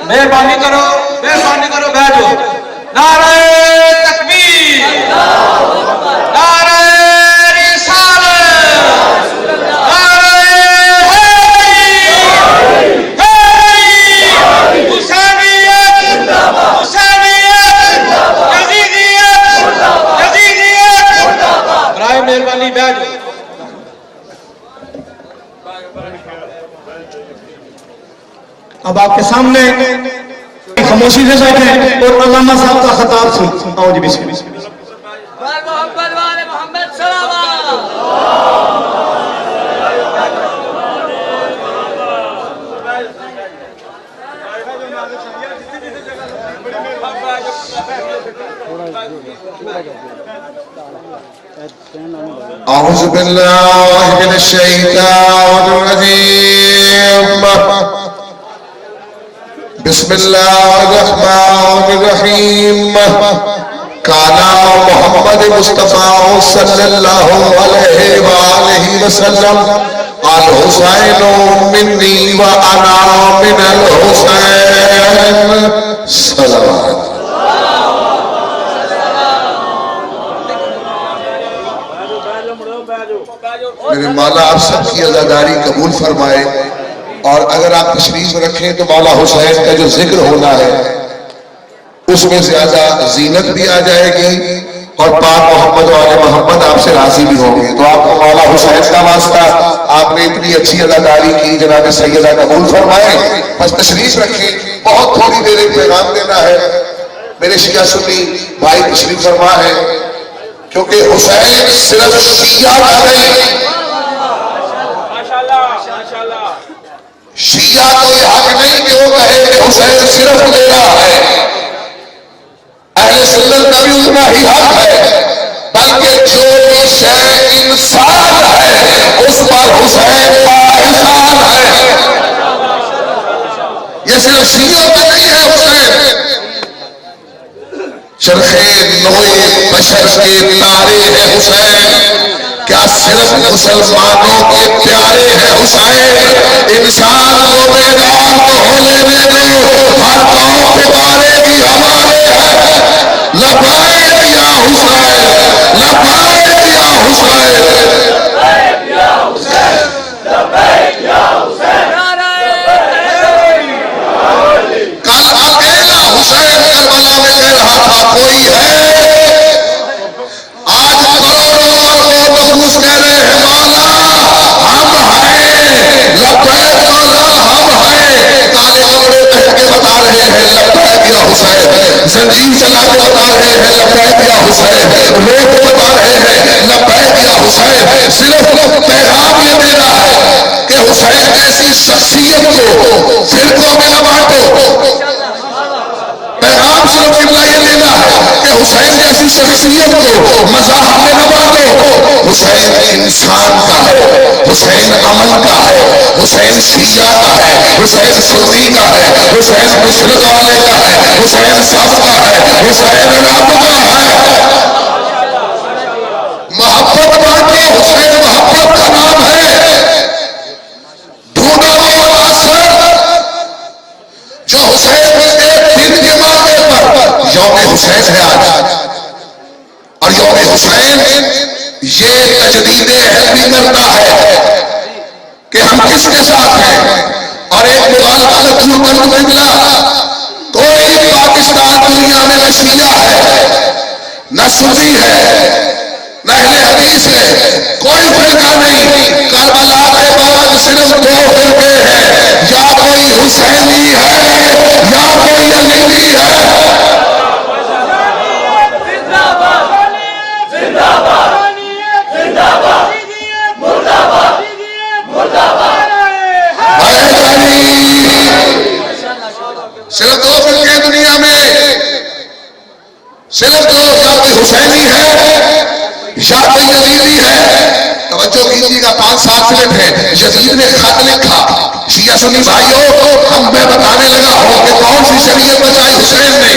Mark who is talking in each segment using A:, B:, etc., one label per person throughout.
A: مہربانی کرو بیٹھو. نعرہ تکبیر، نعرہ رسالت، نعرہ حسینیت، یزیدیت. برائے مہربانی بیٹھو.
B: اب آپ کے سامنے خاموشی سے بیٹھیں اور علامہ صاحب کا خطاب سن. آؤ جی بسم اللہ.
C: محمد والے محمد صلوات.
D: اعوذ باللہ من الشیطان الرجیم. بسم اللہ الرحمن الرحیم. کانا محمد مصطفیٰ صلی اللہ علیہ وآلہ وسلم الحسین منی وانا من الحسین. صلوات. میرے مولا آپ سب کی عزاداری قبول فرمائے. اور اگر آپ تشریف رکھیں تو مولا حسین کا جو ذکر ہونا ہے اس میں زیادہ زینت بھی آ جائے گی اور پاک محمد والے محمد آپ سے راضی بھی ہوں گے. تو آپ کو مولا حسین کا واسطہ آپ نے اتنی اچھی اداکاری کی. جناب سیدہ قبول فرمائے. بس تشریف رکھیں. بہت تھوڑی دیر ایک پیغام دینا ہے. میرے شیعہ سنی بھائی تشریف فرما ہے کیونکہ حسین صرف شیعہ کا نہیں. شیعہ کو یہ حق نہیں کہ وہ کہے کہ حسین صرف میرا ہے. اہل سنت کا بھی اتنا ہی حق ہے بلکہ جو بھی شے انسان ہے اس پر حسین کا احسان ہے. یہ صرف شیعوں کا نہیں ہے. حسین چرخے نوئے بشر کے تارے ہے. حسین کیا صرف مسلمانوں کے پیارے ہیں. حسین انسان کو بیدار تو ہونے دے دو. ہر قوم پکارے گی ہمارے ہیں. لبیک یا حسین، لبیک یا حسین. کل اکیلا حسین کربلا میں کہہ رہا تھا کوئی ہے. آج کروڑوں اور مخلوق کہہ رہے ہیں مولا ہم ہیں. لبیک مولا ہم ہیں. کالے کپڑے پہن کے بتا رہے ہیں لبیک یا حسین. زنجیر چلا کے بتا رہے ہیں لبیک یا حسین. روپ بتا رہے ہیں لبیک یا حسین. صرف پیغام یہ دینا ہے کہ حسین ایسی شخصیت کو فرقوں میں نہ بانٹو. پیغام صرف قبلہ یہ دینا ہے کہ حسین جیسی شخصیت کو مذاہب میں نہ بانٹو. حسین انسان کا ہے. حسین عمل کا ہے. حسین شیعہ کا ہے. حسین سنی کا ہے. حسین مشرق والے کا ہے. حسین سب کا ہے. حسین رب کا ہے. محبت بانٹو. حسین محبت کا نام ہے. ڈھونڈو وہ عناصر جو حسین کے دن کے موقع پر یوم حسین ہے آج. اور یوم حسین یہ تجدید عہد بھی کرتا ہے کہ ہم کس کے ساتھ ہیں. اور ایک مغالطہ دور کر میں ملا. کوئی پاکستان دنیا میں نہ شیعہ ہے نہ سنی ہے نہ اہل حدیث ہے. کوئی فرقہ نہیں. کربلا کے بعد صرف دو فرقے ہیں. یا کوئی حسینی ہے یا کوئی علیوی ہے. صرف دو فرقے دنیا میں. صرف دو. یا کوئی حسینی ہے یا کوئی یزیدی ہے. توجہ کیجیے گا. 5-7 منٹ ہے. یزید نے خط لکھا. شیعہ سنی بھائیوں ہم میں بتانے لگا ہوں کہ کون سی شریعت بچائی حسین نے.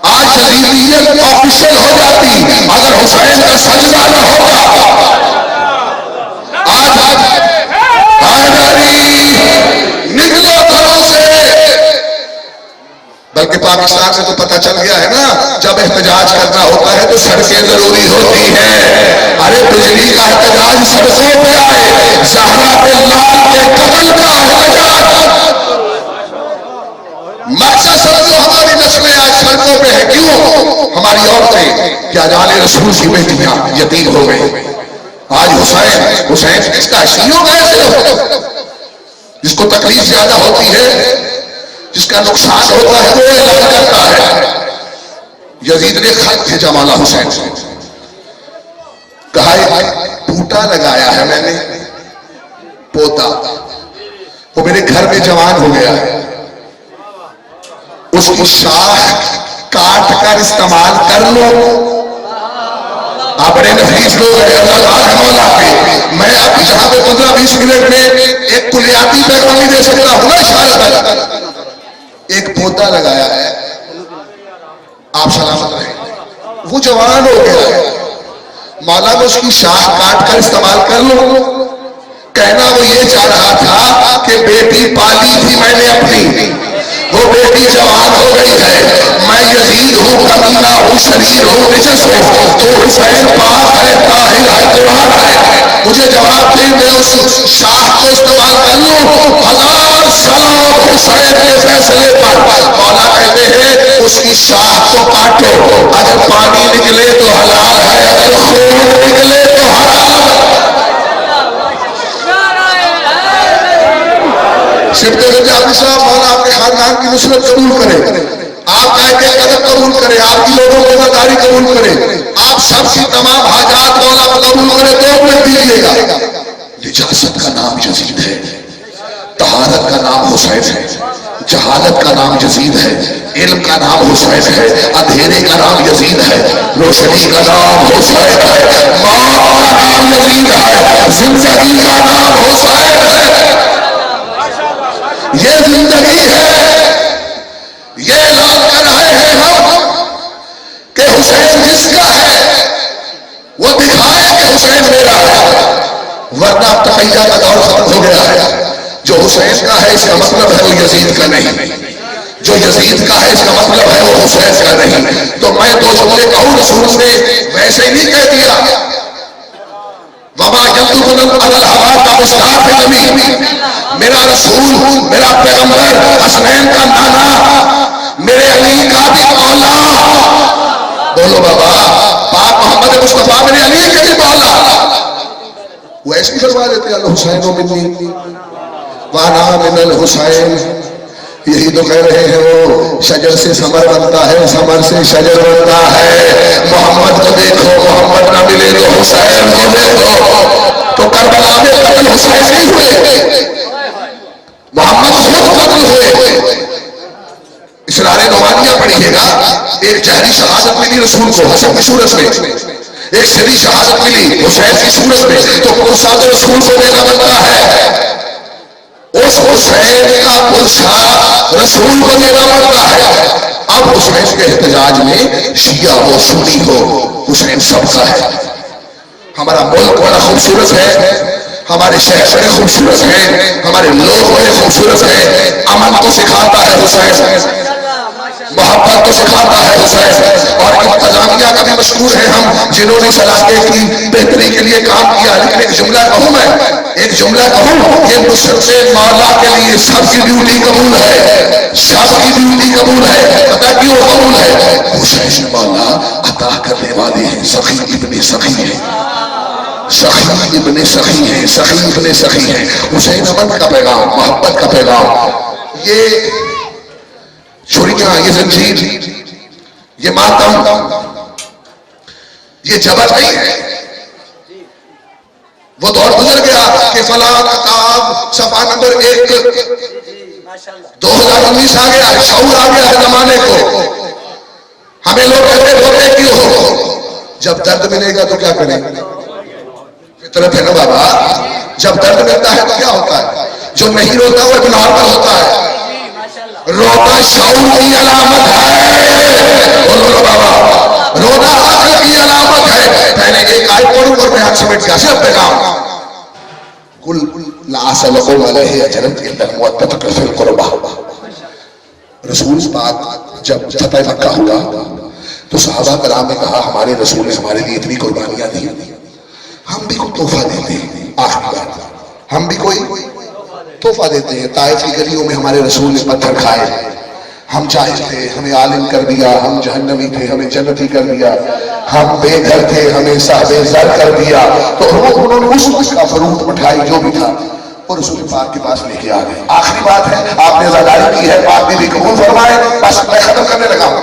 D: آج یزیدیت آفیشل ہو جاتی اگر حسین کا سجدہ نہ ہوگا. آج نکلو گھروں سے بلکہ پاکستان میں تو پتہ چل گیا ہے نا، جب احتجاج کرنا ہوتا ہے تو سڑکیں ضروری ہوتی ہیں. ارے بجلی کا احتجاج سڑکوں پہ آئے، زہرا کے لال کے قتل کا احتجاج. مقصد سمجھو ہماری نسلیں آج سڑکوں پہ ہیں، کیوں؟ ہماری عورتیں کیا جانے رسول کی بیٹیاں یتیم ہو گئی. آج حسین اس کا شیعوں کا ایسے ہو، جس کو تکلیف زیادہ ہوتی ہے، جس کا نقصان ہوتا ہے وہ اعلان کرتا ہے. یزید نے خط بھیجا مولا حسین سے، کہا پوتا لگایا ہے میں نے، پوتا وہ میرے گھر میں جوان ہو گیا ہے، اس کی شاخ کاٹ کر استعمال کر لو. آپ بڑے نفیس لوگ ہیں، اللہ تعالیٰ مولا کے. میں اب یہاں پہ 15-20 منٹ میں ایک کلیاتی پیغام نہیں دے سکتا ہوں نا. شاید ایک پوتا لگایا ہے، آپ سلامت رہیں. وہ جوان ہو گیا ہے، مولا میں اس کی شاخ کاٹ کر استعمال کر لو. کہنا وہ یہ چاہ رہا تھا کہ بیٹی پالی تھی میں نے اپنی، وہ بیٹی جوان ہو گئی ہے، میں یزید ہوں، کمینہ ہوں، شریر ہوں، نجس ہوں، تو حسین پاک ہے، طاہر ہے، قرآن ہے. مجھے جواب دے، میں اس شاخ کو استعمال کر لوں. ہزار سلام حسین کے فیصلے پر. مولا کہتے ہیں اس کی شاخ کو کاٹو، اگر پانی نکلے تو حلال ہے، اگر خون نکلے تو حرام ہے. شفت جابری صاحب، مولا آپ کے خاندان کی نصرت قبول کرے، آپ کا ایک قدم قبول کرے، آپ کی لوگوں کو وفاداری قبول کرے، آپ سب کی تمام حاجات مولا قبول کرے. 2 منٹ دیجیے گا. نجاست کا نام یزید ہے، طہارت کا نام حسین ہے، جہالت کا نام یزید ہے، علم کا نام حسین ہے، اندھیرے کا نام یزید ہے، روشنی کا نام حسین ہے، موت کا نام یزید ہے، زندگی کا نام حسین ہے. یہ زندگی ہے. یہ اعلان کر رہے ہیں ہم کہ حسین جس کا ہے وہ دکھائے کہ حسین میرا ہے، ورنہ تقیہ کا دور ختم ہو گیا ہے. جو حسین کا ہے اس کا مطلب ہے وہ یزید کا نہیں، جو یزید کا ہے اس کا مطلب ہے وہ حسین کا نہیں. تو میں 2 جملے کہوں، رسول نے ویسے نہیں کہہ دیا، وما ينطق عن الهوى کا مصطفی نبی، میرا رسول، میرا پیغمبر، حسنین کا نانا، میرے علی کا بھی مولا. بولو بابا، پاک محمد مصطفیٰ میرے علی کے بھی مولا. وہ ایسے ہی فرما دیتے ہیں الحسین منی وانا من الحسین. یہی تو کہہ رہے ہیں وہ شجر سے ثمر بنتا ہے، ثمر سے شجر بنتا ہے. محمد کو دیکھو، محمد نہ ملے تو حسین کو دیکھو. تو کربلا میں قتل حسین نہیں ہوئے، محمد خود قتل ہوئے. اسرار نعمانیہ پڑھیے گا، ایک جہری شہادت ملی رسول کو حسن کی صورت میں، ایک سری شہادت ملی حسین کی صورت میں. تو پرساد رسول کو دینا بنتا ہے، اس حسین کا پرسا رسول کو دینا پڑتا ہے. اب حسین کے احتجاج میں شیعہ ہو سنی ہو، حسین سب کا ہے. ہمارا ملک بڑا خوبصورت ہے، ہمارے شہر بڑے خوبصورت ہیں، ہمارے لوگ بڑے خوبصورت ہیں. امن کو سکھاتا ہے حسین، محبت کو سکھاتا ہے حسین. اور انتظامیہ کا بھی مشکور ہے ہم، جنہوں نے علاقے کی بہتری کے لیے کام کیا. لیکن ایک جملہ کہوں، میں ایک جملہ کہوں، یہ نصرت مولا کے لیے سب کی ڈیوٹی قبول ہے، سب کی ڈیوٹی قبول ہے. پتہ کیوں قبول ہے؟ حسین مولا عطا کرنے والے ہیں، سخی ابن سخی ہیں، سخی ابن سخی ہیں، سخی ابن سخی ہیں. حسین امن کا پیغام، محبت کا پیغام. یہ چھریاں، یہ زنجیر، یہ ماتم، یہ جبر نہیں ہے. وہ دور گزر گیا کہ فلاں کتاب صفحہ نمبر 1، 2019 آ گیا، شعور آ گیا ہے زمانے کو. ہمیں لوگ کہتے روتے کیوں ہو؟ جب درد ملے گا تو کیا کریں؟ فطرت ہے نا بابا. جب درد ملتا ہے تو کیا ہوتا ہے؟ جو نہیں روتا وہ ایک نارمل ہوتا ہے. رونا شعور کی علامت ہے. بولو بابا، رونا عقل کی علامت ہے. پہلے ایک آیت پڑھوں اور میں آپ سمیٹ گیا صرف پیغام. قل لا اسألكم علیہ اجرا الا المودۃ فی القربى. رسول پاک جب فتح مکہ ہوا تو صحابہ کرام نے کہا ہمارے رسول نے ہمارے لیے اتنی قربانیاں دی، ہم بھی کوئی تحفہ دیتے ہیں. آخری بات، ہم بھی کوئی تحفہ دیتے ہیں. طائف کی گلیوں میں ہمارے رسول نے پتھر کھائے، ہم جاہل تھے ہمیں عالم کر دیا، ہم جہنمی تھے ہمیں جنتی کر دیا، ہم بے گھر تھے ہمیں صاحب زر کر دیا. تو انہوں نے اس کا فروٹ مٹھائی جو بھی تھا اور رسول پاک کے پاس لے کے آ گئے. آخری بات ہے، آپ نے زاداری کی ہے، پاک بھی قبول فرمائے. بس میں ختم کرنے لگا ہوں.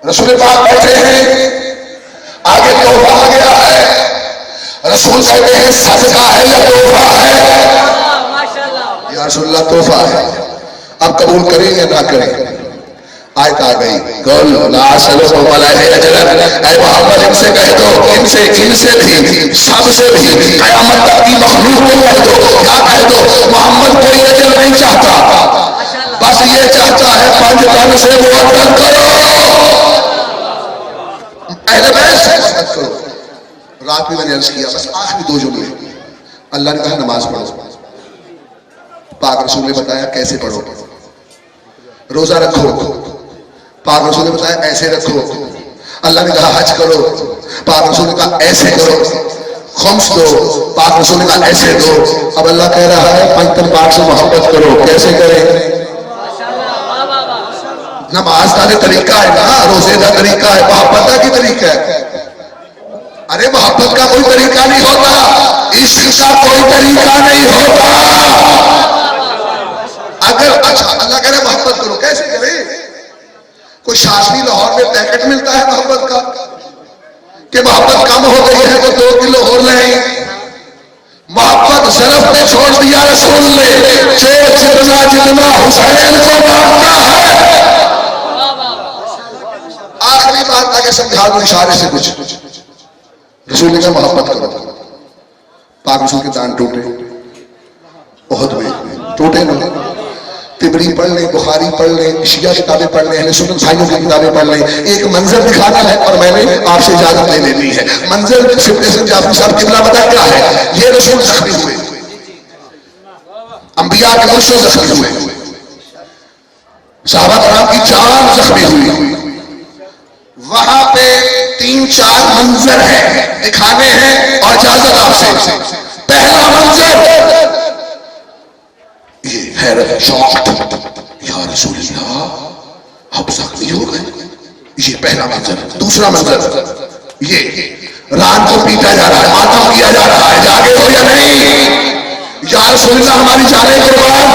D: رسول پاک بیٹھے ہیں، آگے تحفہ آ گیا ہے. رسول کہتے ہیں صدقہ ہے یا تحفہ ہے؟ یا رسول اللہ تحفہ ہے، اب قبول کریں یا نہ کریں؟ آیت آ گئی، قل لا اسألکم علیہ اجرا، اے محمد ان سے کہہ دو، ان سے بھی سب سے بھی قیامت تک کی مخلوق کو کہہ دو، کیا کہہ دو؟ محمد کوئی اجر نہیں چاہتا، بس یہ چاہتا ہے 5 دن سے محبت کرو، اہل بیت سے محبت کرو. رات میں نے عرض کیا بس آخری 2 جملے. اللہ نے کہا نماز پڑھو، پاک رسول نے بتایا کیسے پڑھو. روزہ رکھو، پاک رسول نے بتایا ایسے رکھو. اللہ نے کہا حج کرو، پاک رسول نے کہا ایسے کرو. خمس دو، پاک رسول نے کہا ایسے دو. اب اللہ کہہ رہا ہے 5 دن پاک سے محبت کرو، کیسے کریں؟ نماز کا طریقہ ہے نا، روزے کا طریقہ ہے، محبت کا کی طریقہ ہے. ارے محبت کا کوئی طریقہ نہیں ہوتا، عشق کا کوئی طریقہ نہیں ہوتا. اگر اچھا اللہ کہہ رہے محبت کرو، کیسے کرے؟ کوئی شاشنی لاہور میں پیکٹ ملتا ہے محبت کا کہ محبت کم ہو گئی ہے تو 2 کلو اور لیں. محبت ظرف میں چھوڑ دیا رسول نے، جو جتنا حسین کو مانتا ہے. آخری بات آگے سمجھا دو اشارے سے کچھ. رسول نے کہا محبت کرو. پاک رسول کے دان ٹوٹے، احد میں ٹوٹے نہ. تبری پڑھ لیں، بخاری پڑھ لیں، شیعہ کتابیں پڑھ لیں، اہل سنت بھائیوں کی کتابیں پڑھ لیں. ایک منظر دکھانا ہے اور میں نے آپ سے اجازت لے لینی ہے. منظر سپٹ حسن جعفری صاحب قبلہ بتا کیا ہے؟ یہ رسول زخمی ہوئے، انبیاء کے مرشد زخمی ہوئے، صحابہ کرام کی جان زخمی ہوئی. وہاں پہ 3-4 منظر ہیں دکھانے ہیں اور اجازت آپ سے. پہلا منظر یہ حیرت شوق، یا رسول اللہ اب زخمی ہو گئے، یہ پہلا منظر. دوسرا منظر یہ رات کو پیٹا جا رہا ہے، ماتم کیا جا رہا ہے، جاگے ہو یا نہیں؟ یا رسول اللہ ہماری جانیں قربان.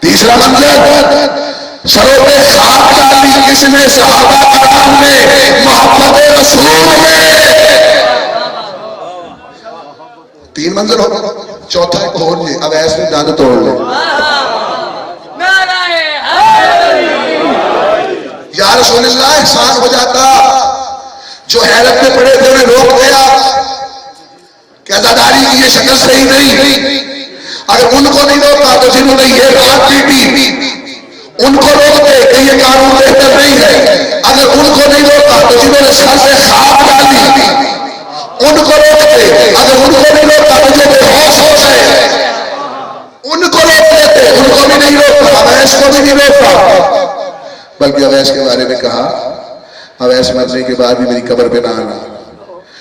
D: تیسرا منظر سروں پہ خاک ڈالی کس نے؟ صحابہ کرام نے، محبت رسول نے. 3 منظر ہو گئے. چوتھا ایک اور لے، اب ایسے دانت توڑ لے. یا رسول اللہ احسان ہو جاتا، جو حیرت میں پڑے تھے انہیں روک دیا کہ عزاداری کی یہ شکل صحیح نہیں. اگر ان کو نہیں روکا تو جنہوں نے یہ رات پیٹی ان کو روک دے کہ یہ قانون بہتر نہیں ہے. اگر ان کو نہیں روکا تو جنہوں نے سر سے خاک ڈالی ان کو روک دے. اگر ان کو نہیں روکا تو جو بے ہوش ہو گئے ان کو روک دیتے. ان کو بھی نہیں روکا، اویس کو بھی نہیں روکا، بلکہ اویس کے بارے میں کہا اویس مرنے کے بعد بھی میری قبر پہ نہ آنا،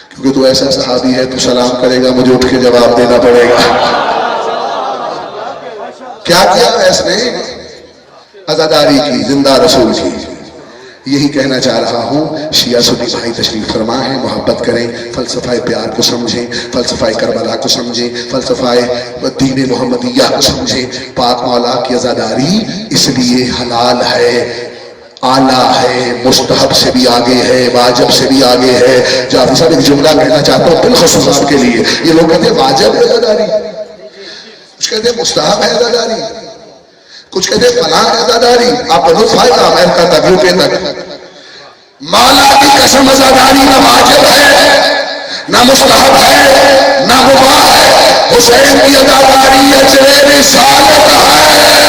D: کیونکہ تو ایسا صحابی ہے، تو سلام کرے گا مجھے اٹھ کے جواب دینا پڑے گا. کیا کیا اویس نے؟ عزاداری کی، زندہ رسول کی. یہی کہنا چاہ رہا ہوں، شیعہ سنی بھائی تشریف فرما ہے، محبت کریں، فلسفہ پیار کو سمجھیں، فلسفہ کربلا کو سمجھیں، فلسفہ دین محمدیہ کو سمجھیں. پاک مولا کی عزاداری اس لیے حلال ہے، اعلیٰ ہے، مستحب سے بھی آگے ہے، واجب سے بھی آگے ہے. جعفری صاحب ایک جملہ کہنا چاہتا ہوں بالخصوص آپ کے لیے. یہ لوگ کہتے ہیں واجب ہے عزاداری، کچھ کہتے ہیں مستحب ہے عزاداری، کچھ کہتے ہیں فلاں ہے عزاداری. آپ بہت فائدہ امریکہ تک، یوکے تک. مولا کی قسم عزاداری نہ واجب ہے، نہ مستحب ہے، نہ مباح ہے. حسین کی عزاداری اجر رسالت ہے.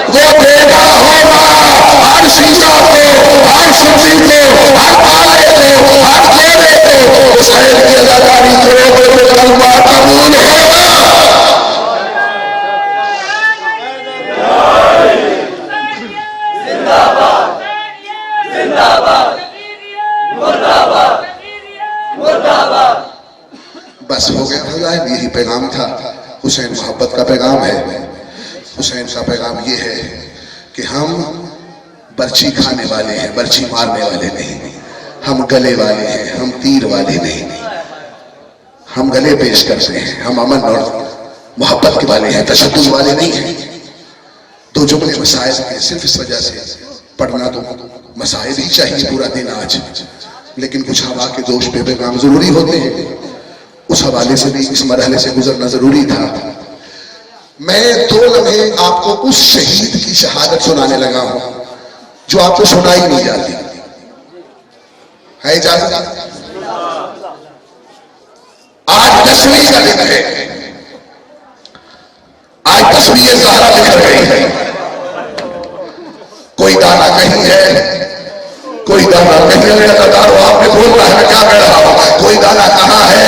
D: وہ دیکھا ہوگا ہر شیعہ کو، ہر سنی کو، ہر پالے کو، ہر گورے کو حسین کی عزاداری کرو تو کلمہ قبول ہوگا.
C: زندہ
D: حسین کا پیغام یہ ہے کہ ہم برچی کھانے والے ہیں، برچی مارنے والے نہیں، ہم گلے والے ہیں، ہم تیر والے نہیں، ہم گلے پیش کرتے ہیں، ہم امن اور محبت کے والے ہیں، تشدد والے نہیں ہیں۔ دو جملے مسائل کے صرف اس وجہ سے پڑھنا تو مسائل ہی چاہیے پورا دن آج، لیکن کچھ ہوا کے دوش پہ پیغام ضروری ہوتے ہیں، اس حوالے سے بھی اس مرحلے سے گزرنا ضروری تھا۔ میں 2 لمحے آپ کو اس شہید کی شہادت سنانے لگا ہوں جو آپ کو سنائی نہیں جاتی ہے۔ اجازت؟ آج 10ویں کا دن ہے، آج 10ویں زہرا نکل گئی ہے، کوئی دانا کہیں ہے، کوئی دانا کہیں ہے، لگاتار آپ نے بول رہا ہے، کیا کہہ رہا ہوں، کوئی دانا کہاں ہے،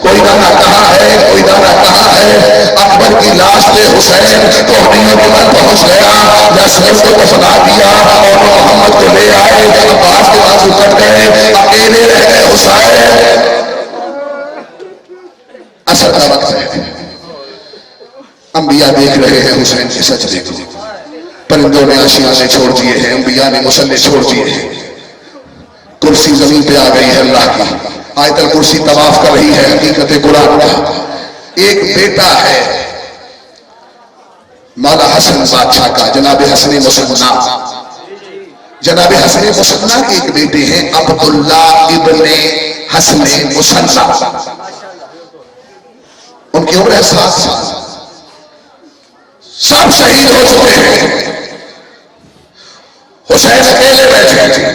D: کوئی دانا کہاں ہے، کوئی دانا کہاں ہے۔ اکبر کی لاش پہ حسین کوہنیوں کے بعد پہنچ گیا، یاسین کو دفنا دیا اور محمد کو لے آئے، عباس کے بعد اکٹ گئے، اکیلے رہ گئے حسین۔ اثر کا وقت ہے، انبیاء دیکھ رہے ہیں حسین کے سجدے کو، پرندوں نے آشیانے چھوڑ دیے ہیں، انبیاء نے مصلے چھوڑ دیے ہیں، کرسی زمین پہ آ گئی ہے اللہ کی، آیت الکرسی طواف کر رہی ہے حقیقت قرآن کا۔ ایک بیٹا ہے مولا حسن بادشاہ کا، جناب حسن مصنع، جناب حسن مصنع کے ایک بیٹے ہیں عبداللہ ابن حسن مصنع، ان کی عمر ہے 7 سال، سب شہید ہو چکے ہیں، حسین اکیلے بیٹھے ہیں،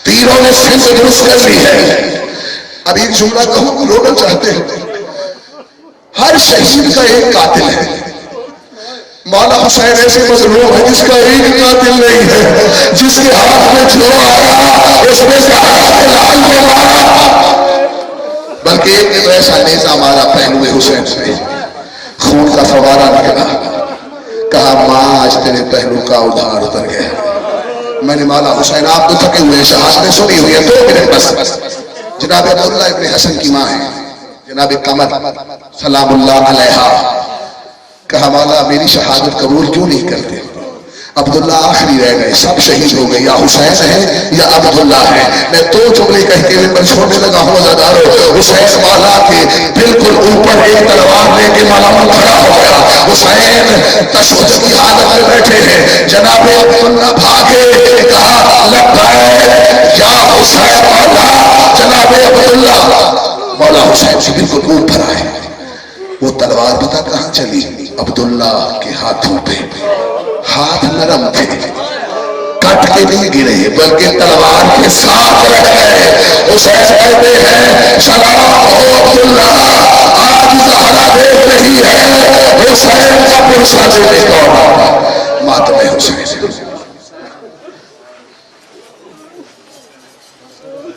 D: تیروں نے سندھ درست کر لی ہے۔ اب ایک جملہ کہوں، رونا چاہتے ہیں، ہر شہید کا ایک قاتل ہے، مولا حسین ایسے مظلوم ہے جس کا ایک قاتل نہیں ہے، جس کے ہاتھ میں جو آیا اس میں سے ہاتھ لال کو مارا، بلکہ ایک نے تو ایسا نیزہ مارا پہلوے حسین سے، خون کا فوارہ نکلا، کہا ماں آج تیرے پہلو کا ادھار اتر گیا۔ میں نے مولا حسین، آپ تو تھکے ہوئے، شہادتیں سنی ہوئی ہیں، 2 منٹ بس۔ جناب عبداللہ ابن حسن کی ماں ہے جناب قمر سلام اللہ علیہا، کہا مولا میری شہادت قبول کیوں نہیں کرتے؟ عبداللہ آخری رہ گئے، سب شہید ہو گئے، یا حسین ہے یا عبداللہ ہے۔ میں 2 جملے کہہ کے ممبر چھوڑنے لگا ہوں عزادارو۔ حسین مولا کے بالکل اوپر ایک تلوار لے کے مولا کھڑا ہو گیا، حسین تشہد کی حالت میں بیٹھے ہیں، جناب عبداللہ بھاگے، کہا لبیک یا حسین مولا، جناب عبداللہ مولا حسین سے بالکل اوپر آئے، وہ تلوار پتہ کہاں چلی؟ عبداللہ کے ہاتھوں پہ، ہاتھ نرم تھے، کٹ کے نہیں گرے بلکہ تلوار کے ساتھ رہ گئے۔ حسین کہتے ہیں سلام ہو عبداللہ، آج زہرا دیکھ رہی ہے، حسین کا پرسہ دینے کون؟ ماتم حسین۔